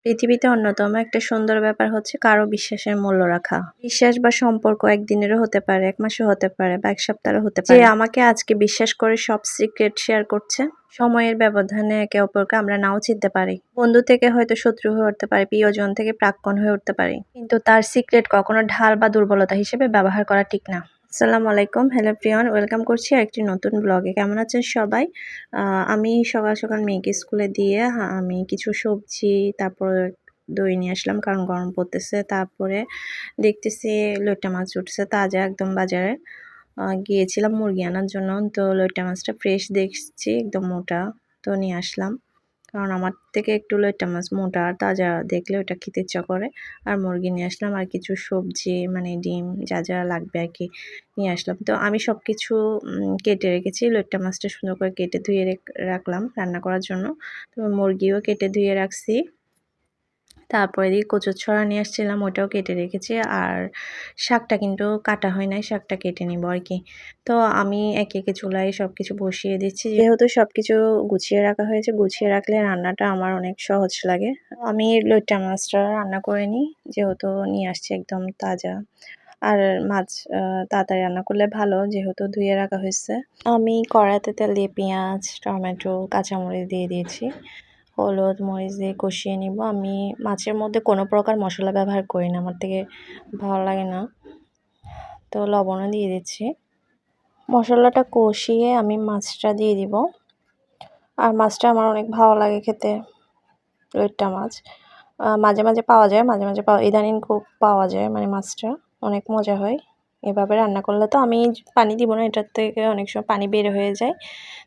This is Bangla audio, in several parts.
পৃথিবীতে অন্যতম একটা সুন্দর ব্যাপার হচ্ছে কারো বিশ্বাসের মূল্য রাখা। বিশ্বাস বা সম্পর্ক একদিনেরও হতে পারে, ১ মাসও হতে পারে বা ১ সপ্তাহেরও হতে পারে। যে আমাকে আজকে বিশ্বাস করে সব সিক্রেট শেয়ার করছে, সময়ের ব্যবধানে একে অপরকে আমরা নাও চিনতে পারি। বন্ধু থেকে হয়তো শত্রু হয়ে উঠতে পারে, প্রিয়জন থেকে প্রাক্তন হয়ে উঠতে পারে। কিন্তু তার সিক্রেট কখনো ঢাল বা দুর্বলতা হিসেবে ব্যবহার করা ঠিক না। আসসালামু আলাইকুম, হ্যালো এভরিওয়ান, ওয়েলকাম করছি আরেকটি নতুন ব্লগে। কেমন আছেন সবাই? আমি সকাল, সকাল মেয়েকে স্কুলে দিয়ে আমি কিছু সবজি তারপর দই নিয়ে আসলাম কারণ গরম পড়তেছে। তারপরে দেখতেছি লইট্টা মাছ উঠছে তাজা একদম বাজারে। গিয়েছিলাম মুরগি আনার জন্য। তো লইট্টা মাছটা ফ্রেশ দেখছি একদম মোটা। তো নিয়ে আসলাম। কারণ আমার থেকে একটু লইট্টা মাছ মোটা আর তাজা দেখলে ওটা খেতে ইচ্ছা করে। আর মুরগি নিয়ে আসলাম আর কিছু সবজি মানে ডিম যা লাগবে আরকি নিয়ে আসলাম। তো আমি সবকিছু কেটে রেখেছি। লইট্টা মাছটা সুন্দর করে কেটে ধুয়ে রাখলাম রান্না করার জন্য। তো মুরগিও কেটে ধুয়ে রাখছি। তারপর এদিকে কচুর ছড়া নিয়ে আসছিলাম, ওটাও কেটে রেখেছি। আর শাকটা কিন্তু কাটা হয় নাই, শাকটা কেটে নিব আরকি। তো আমি একে, একে চুলায় সবকিছু বসিয়ে দিচ্ছি। যেহেতু সবকিছু গুছিয়ে রাখা হয়েছে, গুছিয়ে রাখলে রান্নাটা আমার অনেক সহজ লাগে। আমি লইট্টা মাছটা রান্না করে নিই, যেহেতু নিয়ে আসছি একদম তাজা। আর মাছ তাড়াতাড়ি রান্না করলে ভালো, যেহেতু ধুয়ে রাখা হয়েছে। আমি কড়াইতে তেল দিয়ে পেঁয়াজ, টমেটো, কাঁচামরিচ দিয়ে দিয়েছি। হলুদ, মরিচ দিয়ে কষিয়ে নিব। আমি মাছের মধ্যে কোনো প্রকার মশলা ব্যবহার করি না, আমার থেকে ভালো লাগে না। তো লবণও দিয়ে দিচ্ছি। মশলাটা কষিয়ে আমি মাছটা দিয়ে দিব। আর মাছটা আমার অনেক ভালো লাগে খেতে, লইট্টা মাছ। মাঝে, মাঝে পাওয়া যায়, মাঝে, মাঝে ইদানিং খুব পাওয়া যায় মানে মাছটা অনেক মজা হয়। এভাবে রান্না করলে তো আমি পানি দিব না, এটার থেকে অনেক সময় পানি বের হয়ে যায়।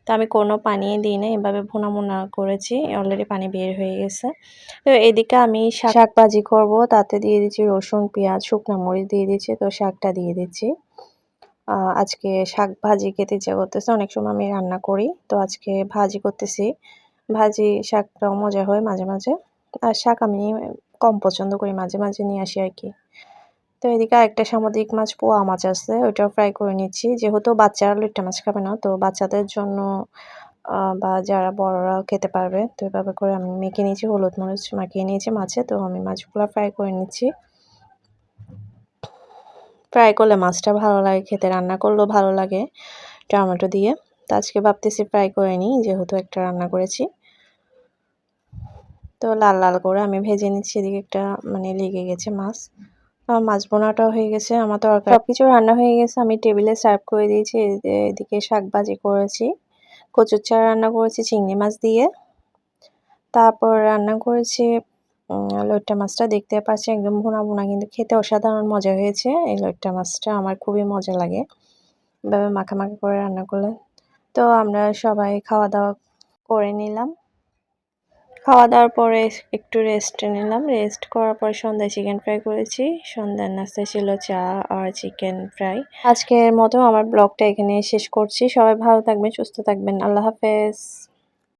তো আমি কোনো পানি দিই না, এভাবে ভুনা করেছি, অলরেডি পানি বের হয়ে গেছে। তো এদিকে আমি শাক ভাজি করব, তাতে দিয়ে দিচ্ছি রসুন, পেঁয়াজ, শুকনো মরিচ দিয়ে দিচ্ছি। তো শাকটা দিয়ে দিচ্ছি। আজকে শাক ভাজি খেতে ইচ্ছা করতেছে, অনেক সময় আমি রান্না করি, তো আজকে ভাজি করতেছি। ভাজি শাকটাও মজা হয় মাঝে, মাঝে। আর শাক আমি কম পছন্দ করি, মাঝে, মাঝে নিয়ে আসি আরকি। তো এদিকে আরেকটা সামুদ্রিক মাছ, পোয়া মাছ আছে, ওইটাও ফ্রাই করে নিচ্ছি। যেহেতু বাচ্চারা লইট্টা মাছ খাবে না, তো বাচ্চাদের জন্য বা যারা বড়রাও খেতে পারবে, তো এভাবে করে আমি মেখে নিয়েছি, হলুদ মরিচ মাখিয়ে নিয়েছি মাছে। তো আমি মাছগুলো ফ্রাই করে নিচ্ছি। ফ্রাই করলে মাছটা ভালো লাগে খেতে, রান্না করলেও ভালো লাগে টমেটো দিয়ে। তো আজকে ভাবতেছি ফ্রাই করে নিই, যেহেতু একটা রান্না করেছি। তো লাল, লাল করে আমি ভেজে নিচ্ছি। এদিকে একটা মানে লেগে গেছে মাছ। আমার মাছ ভুনাটাও হয়ে গেছে, আমার তরকারি সবকিছু রান্না হয়ে গেছে। আমি টেবিলে সার্ভ করে দিয়েছি। এদিকে শাক ভাজি করেছি, কচুর চাল রান্না করেছি চিংড়ি মাছ দিয়ে। তারপর রান্না করেছি লইট্টা মাছটা, দেখতে পাচ্ছি একদম ভুনা, কিন্তু খেতে অসাধারণ মজা হয়েছে। এই লইট্টা মাছটা আমার খুবই মজা লাগে এভাবে মাখা করে রান্না করলে। তো আমরা সবাই খাওয়া-দাওয়া করে নিলাম। খাওয়া দাওয়ার পরে একটু রেস্ট নিলাম। রেস্ট করার পরে সন্ধ্যায় চিকেন ফ্রাই করেছি। সন্ধ্যার নাস্তায় ছিল চা আর চিকেন ফ্রাই। আজকের মতো আমার ব্লগটা এখানে শেষ করছি। সবাই ভালো থাকবেন, সুস্থ থাকবেন। আল্লাহ হাফেজ।